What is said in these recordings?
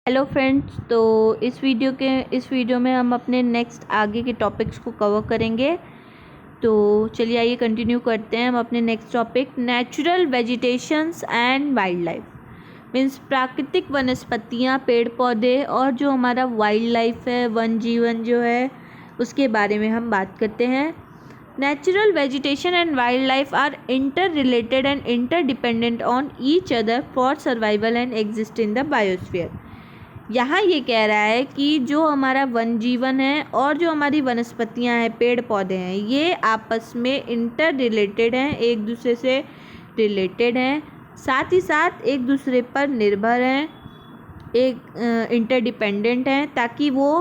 Hello friends, तो इस video में हम अपने नेक्स्ट आगे के टॉपिक्स को कवर करेंगे। तो चलिए आइए कंटिन्यू करते हैं हम अपने next topic, natural vegetations and wild life. Means प्राकृतिक वनस्पतियाँ, पेड़ पौधे और जो हमारा वाइल्ड लाइफ है, वन जीवन जो है, उसके बारे में हम बात करते हैं। Natural vegetation and wildlife are interrelated and interdependent on each other for survival and exist in the biosphere. यहाँ ये कह रहा है कि जो हमारा वन जीवन है और जो हमारी वनस्पतियाँ हैं, पेड़ पौधे हैं, ये आपस में इंटर रिलेटेड हैं, एक दूसरे से रिलेटेड हैं, साथ ही साथ एक दूसरे पर निर्भर हैं, एक इंटरडिपेंडेंट हैं, ताकि वो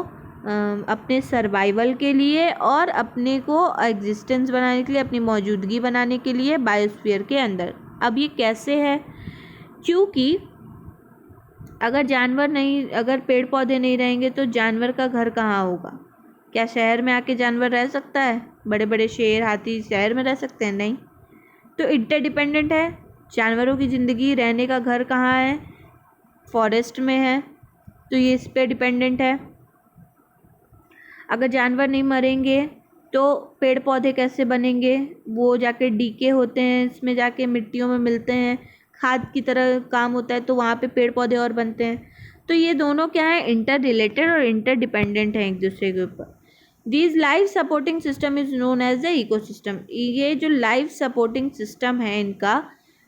अपने सर्वाइवल के लिए और अपने को एग्जिस्टेंस बनाने के लिए, अपनी मौजूदगी बनाने के लिए बायोस्फीयर के अंदर। अब ये कैसे है? क्योंकि अगर पेड़ पौधे नहीं रहेंगे तो जानवर का घर कहाँ होगा? क्या शहर में आके जानवर रह सकता है? बड़े बड़े शेर, हाथी शहर में रह सकते हैं? नहीं। तो इंटरडिपेंडेंट है। जानवरों की ज़िंदगी, रहने का घर कहाँ है? फॉरेस्ट में है, तो ये इस पे डिपेंडेंट है। अगर जानवर नहीं मरेंगे तो पेड़ पौधे कैसे बनेंगे? वो जाके डीके होते हैं, इसमें जाके मिट्टियों में मिलते हैं, खाद की तरह काम होता है, तो वहाँ पे पेड़ पौधे और बनते हैं। तो ये दोनों क्या है? इंटर रिलेटेड और इंटर डिपेंडेंट हैं एक दूसरे के ऊपर। This life supporting system is known as the ecosystem. ये जो लाइफ सपोर्टिंग सिस्टम है इनका,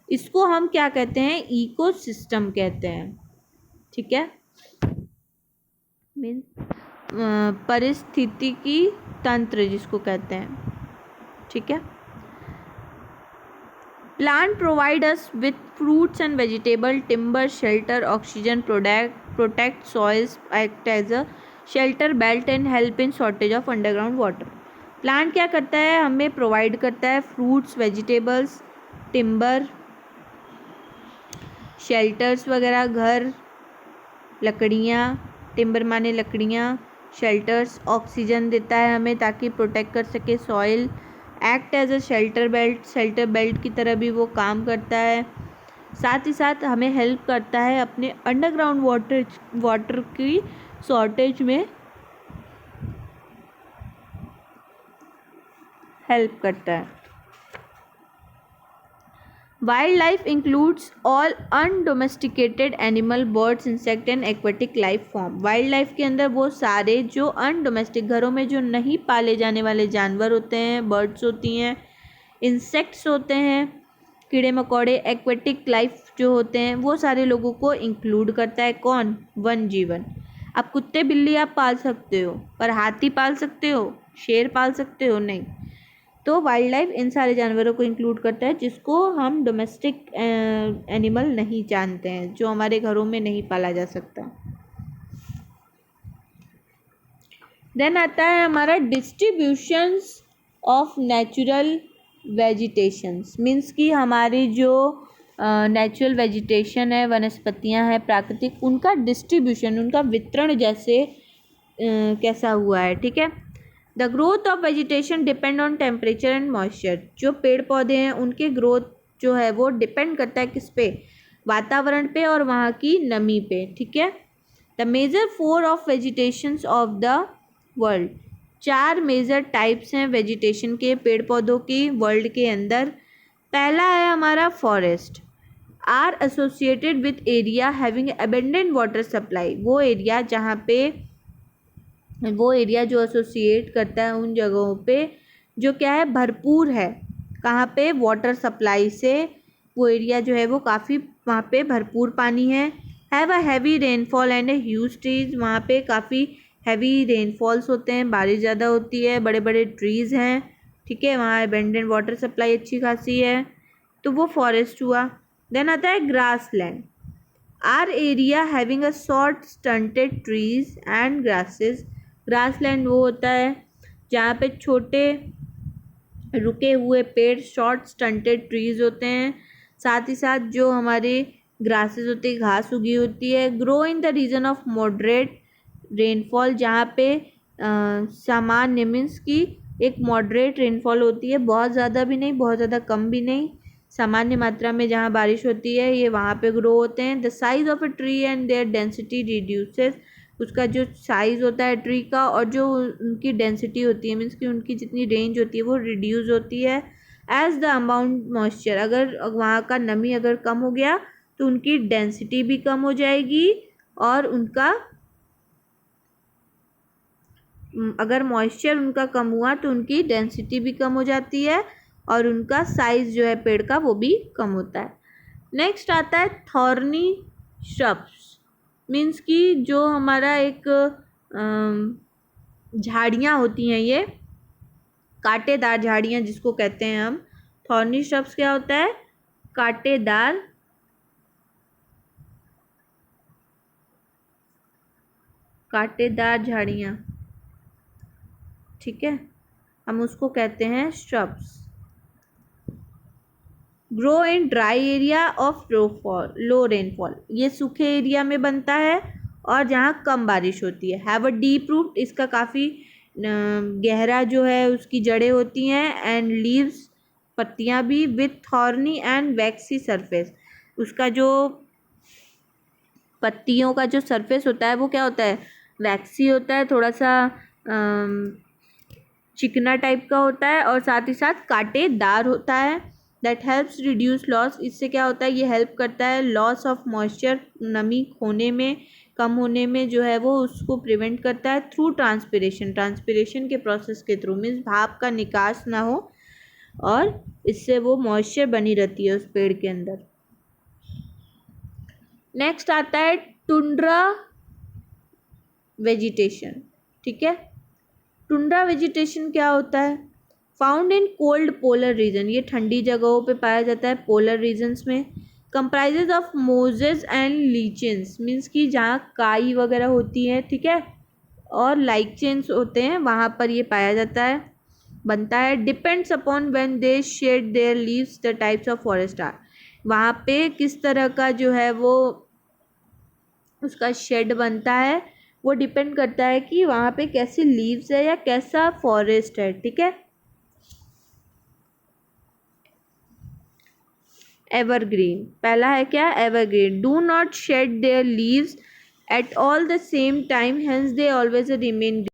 इसको हम क्या कहते हैं? इकोसिस्टम कहते हैं। ठीक है, मीन परिस्थितिकी तंत्र जिसको कहते हैं। ठीक है। Plant provide us with fruits and vegetable, timber, shelter, oxygen, protect soils, act as a shelter belt and help in shortage of underground water. Plant क्या करता है? हमें प्रोवाइड करता है फ्रूट्स, वेजिटेबल्स, टिम्बर, शेल्टर्स वगैरह, घर, लकड़ियाँ, टिम्बर माने लकड़ियाँ, शेल्टर्स, ऑक्सीजन देता है हमें ताकि प्रोटेक्ट कर सके soil, act as a shelter belt की तरह भी वो काम करता है, साथ ही साथ हमें हेल्प करता है अपने अंडरग्राउंड वाटर की शॉर्टेज में हेल्प करता है। Wild life includes all undomesticated animal, birds, insect and aquatic life form. Wild life के अंदर वो सारे जो अनडोमेस्टिक, घरों में जो नहीं पाले जाने वाले जानवर होते हैं, बर्ड्स होती हैं, इंसेक्ट्स होते हैं, कीड़े मकोड़े, एक्वेटिक लाइफ जो होते हैं, वो सारे लोगों को इंक्लूड करता है। कौन? वन जीवन। अब कुत्ते बिल्ली आप पाल सकते हो, पर हाथी पाल सकते हो, शेर पाल सकते हो? नहीं। तो वाइल्ड लाइफ इन सारे जानवरों को इंक्लूड करता है जिसको हम डोमेस्टिक एनिमल नहीं जानते हैं, जो हमारे घरों में नहीं पाला जा सकता। देन आता है हमारा distributions of natural vegetations. Means कि हमारी जो नेचुरल वेजिटेशन है, वनस्पतियां हैं प्राकृतिक, उनका डिस्ट्रीब्यूशन, उनका वितरण जैसे कैसा हुआ है। ठीक है। The growth of vegetation depend on temperature and moisture. जो पेड़ पौधे हैं उनके ग्रोथ जो है वो डिपेंड करता है किस पे? वातावरण पे और वहाँ की नमी पे। ठीक है। The major 4 of vegetations of the world. 4 major types हैं वेजिटेशन के, पेड़ पौधों की, वर्ल्ड के अंदर। पहला है हमारा forest, are associated with area having abundant water supply. वो एरिया जो एसोसिएट करता है उन जगहों पे जो क्या है? भरपूर है। कहाँ पे? वाटर सप्लाई से वो एरिया जो है वो काफ़ी, वहाँ पे भरपूर पानी है। Have a heavy rainfall and a huge trees. वहाँ पे काफ़ी हैवी रेनफॉल्स होते हैं, बारिश ज़्यादा होती है, बड़े बड़े ट्रीज़ हैं। ठीक है। वहाँ अबेंडेंट वाटर सप्लाई अच्छी खासी है, तो वो फॉरेस्ट हुआ। देन आता है grassland, are area having a short stunted trees and grasses. Grassland वो होता है जहाँ पे छोटे रुके हुए पेड़, शॉर्ट स्टंटेड ट्रीज होते हैं, साथ ही साथ जो हमारे ग्रासेस होती है, घास उगी होती है। Grow in the region of moderate rainfall, जहाँ पे सामान्य मीन्स की एक मॉडरेट रेनफॉल होती है, बहुत ज़्यादा भी नहीं, बहुत ज़्यादा कम भी नहीं, सामान्य मात्रा में जहाँ बारिश होती है ये वहाँ पे ग्रो होते हैं। The size of a tree and their density reduces, उसका जो साइज़ होता है ट्री का और जो उनकी डेंसिटी होती है, मीन्स कि उनकी जितनी रेंज होती है वो रिड्यूस होती है। एज द अमाउंट मॉइस्चर, अगर वहाँ का नमी अगर कम हो गया तो उनकी डेंसिटी भी कम हो जाएगी, और उनका अगर मॉइस्चर उनका कम हुआ तो उनकी डेंसिटी भी कम हो जाती है और उनका साइज़ जो है पेड़ का वो भी कम होता है। नेक्स्ट आता है थॉर्नी श्रब्स, मीन्स कि जो हमारा एक झाड़ियाँ होती हैं, ये कांटेदार झाड़ियाँ जिसको कहते हैं हम। थॉर्नी श्रब्स क्या होता है? कांटेदार झाड़ियाँ, ठीक है, हम उसको कहते हैं shrubs. Grow in dry area of low rainfall, ये सूखे एरिया में बनता है और जहाँ कम बारिश होती है। हैव अ डीप रूट, इसका काफ़ी गहरा जो है उसकी जड़ें होती हैं। एंड लीव्स, पत्तियाँ भी। With thorny and vaccine surface, उसका जो पत्तियों का जो सरफेस होता है वो क्या होता है? वैक्सी होता है, थोड़ा सा चिकना टाइप का होता है और साथ ही साथ कांटेदार होता है। दैट हेल्प्स रिड्यूस लॉस, इससे क्या होता है? ये हेल्प करता है लॉस ऑफ मॉइस्चर, नमी खोने में, कम होने में जो है वो उसको प्रिवेंट करता है। थ्रू ट्रांसपिरेशन के प्रोसेस के थ्रू, मीन्स भाप का निकास ना हो और इससे वो मॉइस्चर बनी रहती है उस पेड़ के अंदर। नेक्स्ट आता है टुंड्रा वेजिटेशन, ठीक है। टुंड्रा वेजिटेशन क्या होता है? Found in cold polar region, ये ठंडी जगहों पे पाया जाता है, पोलर रीजन्स में। Comprises of mosses and lichens, means कि जहाँ काई वगैरह होती है, ठीक है, और लाइचेंस होते हैं, वहाँ पर ये पाया जाता है, बनता है। Depends upon when they shed their leaves the types of forest are, वहाँ पे किस तरह का जो है वो उसका शेड बनता है, वो डिपेंड करता है कि वहाँ पे कैसी लीव्स है या कैसा फॉरेस्ट है, ठीक है। एवरग्रीन, पहला है क्या? Evergreen. Do not shade their leaves at all the same time, hence they always remain,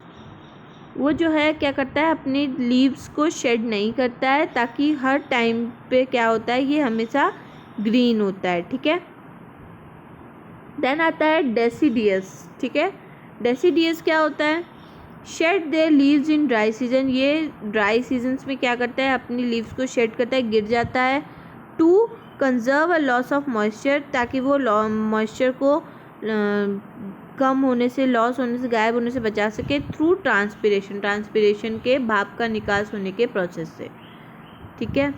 वो जो है क्या करता है? अपनी लीव्स को शेड नहीं करता है ताकि हर टाइम पे क्या होता है, ये हमेशा ग्रीन होता है, ठीक है। देन आता है डेसीडियस, ठीक है। डेसीडियस क्या होता है? Shade their leaves in dry season, ये ड्राई सीजन्स में क्या करता है? अपनी लीव्स को शेड करता है, गिर जाता है। To conserve a loss of moisture, ताकि वो मॉइस्चर को कम होने से, लॉस होने से, गायब होने से बचा सके। थ्रू ट्रांसपिरेशन के भाप का निकास होने के प्रोसेस से, ठीक है।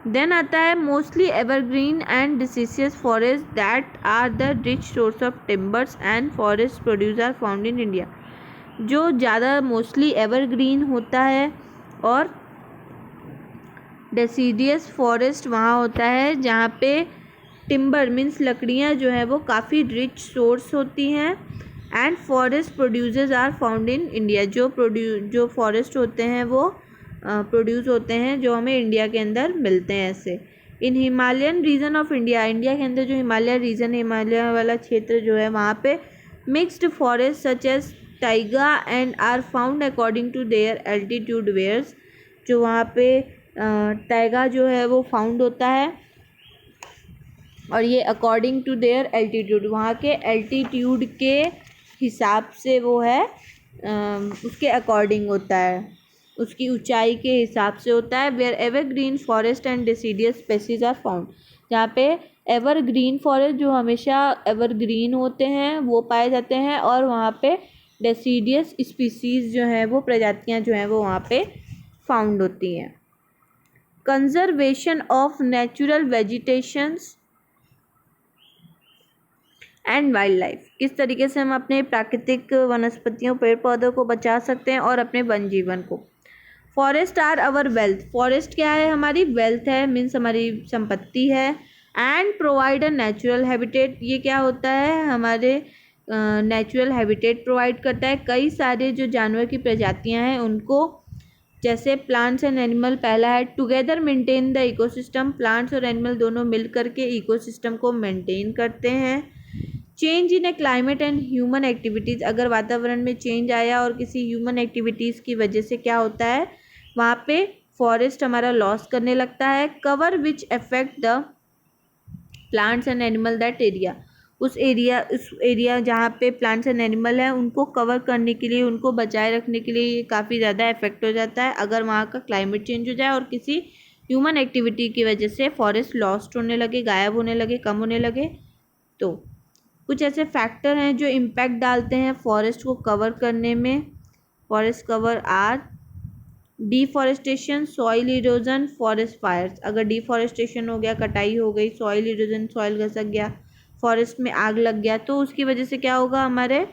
देन आता है mostly evergreen and deciduous forest that are the rich source of timbers and forest produce are found in India, जो ज़्यादा मोस्टली एवरग्रीन होता है और डेसीडियस फॉरेस्ट वहाँ होता है जहाँ पे टिम्बर मीन्स लकड़ियाँ जो है वो काफ़ी रिच सोर्स होती हैं। And forest producers are found in India, जो फॉरेस्ट होते हैं वो प्रोड्यूस होते हैं जो हमें इंडिया के अंदर मिलते हैं ऐसे। In Himalayan region of India, India के अंदर जो हिमालय रीजन, हिमालय वाला क्षेत्र जो है वहाँ पे mixed forest such as taiga and are found according to their altitude wears, जो वहाँ पे टाइगा जो है वो फाउंड होता है और ये अकॉर्डिंग टू देयर एल्टीट्यूड, वहाँ के एल्टीट्यूड के हिसाब से वो है, उसके अकॉर्डिंग होता है, उसकी ऊंचाई के हिसाब से होता है। Where evergreen forest and deciduous species are found, जहाँ पे एवरग्रीन फॉरेस्ट जो हमेशा एवरग्रीन होते हैं वो पाए जाते हैं, और वहाँ पे डेसीडियस स्पीसीज जो हैं वो प्रजातियाँ जो हैं वो वहाँ पे फाउंड होती हैं। Conservation of natural vegetations and wild life, किस तरीके से हम अपने प्राकृतिक वनस्पतियों, पेड़ पौधों को बचा सकते हैं और अपने वन जीवन को। Forest are our wealth, forest क्या है? हमारी वेल्थ है, मीन्स हमारी संपत्ति है। And provide a natural habitat, ये क्या होता है? हमारे नेचुरल हैबिटेट प्रोवाइड करता है, कई सारे जो जानवर की प्रजातियां हैं उनको जैसे प्लांट्स एंड एनिमल, पहला है together maintain the ecosystem, plants और एनिमल दोनों मिल करके इकोसिस्टम को मेंटेन करते हैं। Change in A climate and human activities, अगर वातावरण में चेंज आया और किसी ह्यूमन एक्टिविटीज़ की वजह से क्या होता है, वहाँ पे फॉरेस्ट हमारा लॉस करने लगता है। Cover which affect the plants and animal that area, उस एरिया जहाँ पे प्लांट्स एंड एनिमल है उनको कवर करने के लिए, उनको बचाए रखने के लिए ये काफ़ी ज़्यादा इफेक्ट हो जाता है अगर वहाँ का क्लाइमेट चेंज हो जाए और किसी ह्यूमन एक्टिविटी की वजह से फॉरेस्ट लॉस्ट होने लगे, गायब होने लगे, कम होने लगे। तो कुछ ऐसे फैक्टर हैं जो इम्पैक्ट डालते हैं फॉरेस्ट को कवर करने में। Forest cover are deforestation, soil erosion, forest fires, अगर डिफॉरेस्टेशन हो गया, कटाई हो गई, सॉइल इरोजन, सॉइल घसक गया, फॉरेस्ट में आग लग गया, तो उसकी वजह से क्या होगा, हमारे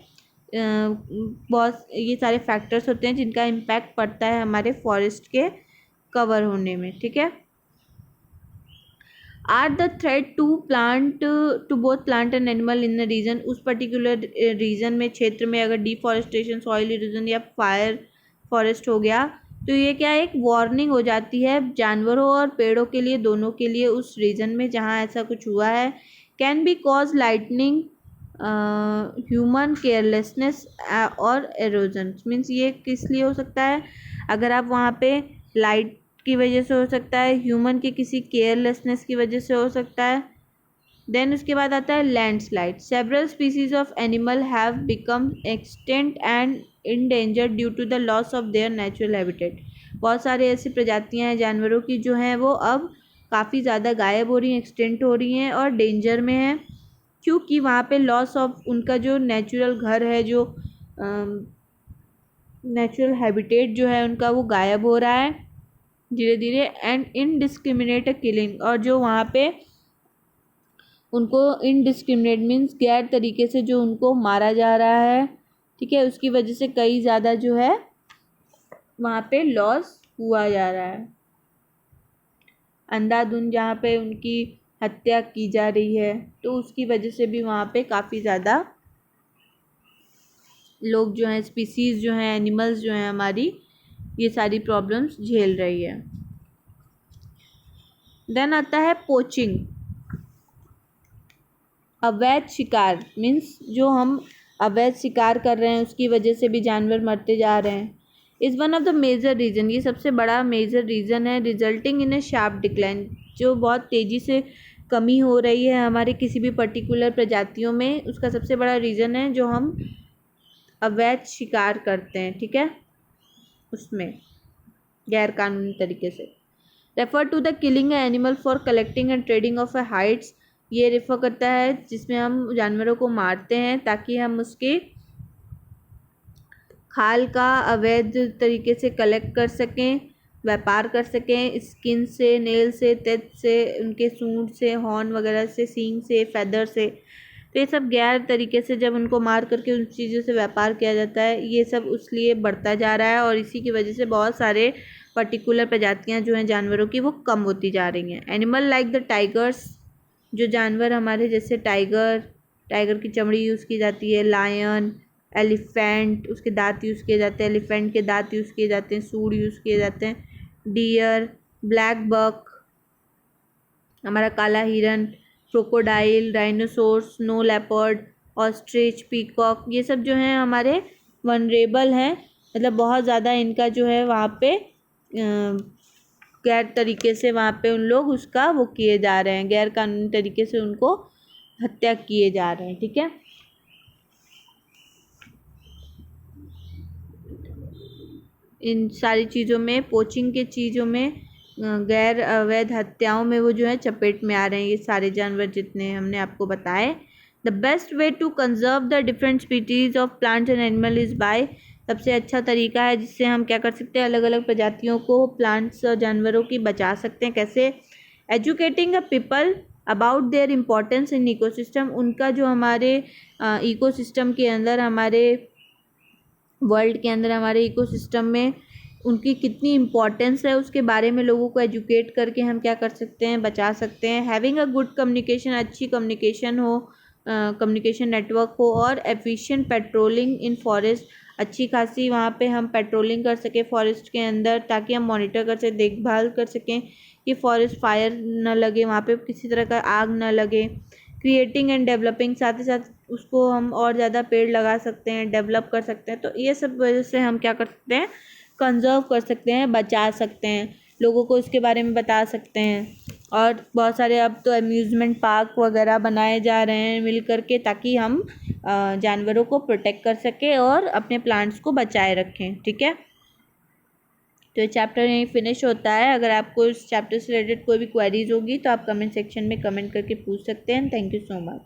बहुत ये सारे फैक्टर्स होते हैं जिनका इम्पैक्ट पड़ता है हमारे फॉरेस्ट के कवर होने में। ठीक है। Are the threat to both plant and animal in the region, उस पर्टिकुलर रीजन में, क्षेत्र में अगर डिफॉरेस्टेशन, सॉइल इरोजन या फायर फॉरेस्ट हो गया तो ये क्या एक वार्निंग हो जाती है जानवरों और पेड़ों के लिए, दोनों के लिए उस रीजन में जहाँ ऐसा कुछ हुआ है। Can be cause lightning, human carelessness और एरोजन, मीन्स ये किस लिए हो सकता है, अगर आप वहाँ पे लाइट की वजह से हो सकता है, ह्यूमन की किसी केयरलेसनेस की वजह से हो सकता है। देन उसके बाद आता है landslide, several species of animal have become extinct and endangered due to the loss of their natural habitat, बहुत सारे ऐसी प्रजातियां हैं जानवरों की जो हैं वो अब काफ़ी ज़्यादा गायब हो रही हैं, एक्सटेंट हो रही हैं और डेंजर में हैं, क्योंकि वहाँ पे लॉस ऑफ उनका जो नेचुरल घर है, जो नेचुरल हैबिटेट जो है उनका, वो गायब हो रहा है धीरे धीरे। एंड इनडिस्क्रिमिनेट किलिंग, और जो वहाँ पे उनको इनडिस्क्रिमिनेट मीन्स गैर तरीके से जो उनको मारा जा रहा है, ठीक है, उसकी वजह से कई ज़्यादा जो है वहाँ पे लॉस हुआ जा रहा है। अंधाधुंध जहाँ पे उनकी हत्या की जा रही है तो उसकी वजह से भी वहाँ पे काफ़ी ज़्यादा लोग जो हैं, स्पीसीज़ जो हैं, एनिमल्स जो हैं हमारी, ये सारी प्रॉब्लम्स झेल रही है। देन आता है पोचिंग, अवैध शिकार, मीन्स जो हम अवैध शिकार कर रहे हैं उसकी वजह से भी जानवर मरते जा रहे हैं। Is one of the major reason, ये सबसे बड़ा मेजर रीज़न है, resulting in a sharp decline, जो बहुत तेज़ी से कमी हो रही है हमारे किसी भी पर्टिकुलर प्रजातियों में, उसका सबसे बड़ा रीज़न है जो हम अवैध शिकार करते हैं। ठीक है, उसमें गैर कानूनी तरीके से। Refer to the killing animal for collecting and trading of a hides, ये रेफर करता है जिसमें हम जानवरों को मारते हैं ताकि हम उसके खाल का अवैध तरीके से कलेक्ट कर सकें, व्यापार कर सकें, स्किन से, नेल से, तेज से, उनके सूंड से, हॉर्न वगैरह से, सींग से, फैदर से, तो ये सब गैर तरीके से जब उनको मार करके उन चीज़ों से व्यापार किया जाता है, ये सब उसलिए बढ़ता जा रहा है और इसी की वजह से बहुत सारे पर्टिकुलर प्रजातियां जो हैं जानवरों की वो कम होती जा रही हैं। एनिमल लाइक द टाइगर्स, जो जानवर हमारे जैसे टाइगर की चमड़ी यूज़ की जाती है, लायन, एलिफेंट, उसके दांत यूज़ किए जाते हैं, एलिफेंट के दांत यूज़ किए जाते हैं, सूंड यूज़ किए जाते हैं, डियर, ब्लैक बक, हमारा काला हिरन, crocodile, dinosaur, snow leopard, ostrich, peacock, ये सब जो हैं हमारे वनरेबल हैं, मतलब बहुत ज़्यादा इनका जो है वहाँ पे गैर तरीके से वहाँ पे उन लोग उसका वो किए जा रहे हैं, गैर कानूनी तरीके से उनको हत्या किए जा रहे हैं। ठीक है, इन सारी चीज़ों में, पोचिंग के चीज़ों में, गैर अवैध हत्याओं में वो जो है चपेट में आ रहे हैं ये सारे जानवर जितने हमने आपको बताए। The best way to conserve the different species of plants and animal is by, सबसे अच्छा तरीका है जिससे हम क्या कर सकते हैं, अलग अलग प्रजातियों को, प्लांट्स और जानवरों की बचा सकते हैं। कैसे? Educating a people about their importance in ecosystem, उनका जो हमारे इकोसिस्टम के अंदर, हमारे वर्ल्ड के अंदर, हमारे इकोसिस्टम में उनकी कितनी इम्पोर्टेंस है उसके बारे में लोगों को एजुकेट करके हम क्या कर सकते हैं, बचा सकते हैं। हैविंग अ गुड कम्युनिकेशन, अच्छी कम्युनिकेशन हो कम्युनिकेशन नेटवर्क हो, और एफिशिएंट पेट्रोलिंग इन फॉरेस्ट, अच्छी खासी वहाँ पे हम पेट्रोलिंग कर सकें फॉरेस्ट के अंदर, ताकि हम मॉनिटर कर सकें, देखभाल कर सकें कि फॉरेस्ट फायर ना लगे, वहाँ पे किसी तरह का आग ना लगे। क्रिएटिंग एंड डेवलपिंग, साथ ही साथ उसको हम और ज़्यादा पेड़ लगा सकते हैं, डेवलप कर सकते हैं। तो ये सब वजह से हम क्या कर सकते हैं, कंजर्व कर सकते हैं, बचा सकते हैं, लोगों को इसके बारे में बता सकते हैं। और बहुत सारे अब तो अम्यूज़मेंट पार्क वगैरह बनाए जा रहे हैं मिल कर के, ताकि हम जानवरों को प्रोटेक्ट कर सकें और अपने प्लांट्स को बचाए रखें। ठीक है, तो ये चैप्टर यहीं फिनिश होता है। अगर आपको इस चैप्टर से रिलेटेड कोई भी क्वेरीज होगी तो आप कमेंट सेक्शन में कमेंट करके पूछ सकते हैं। Thank you so much.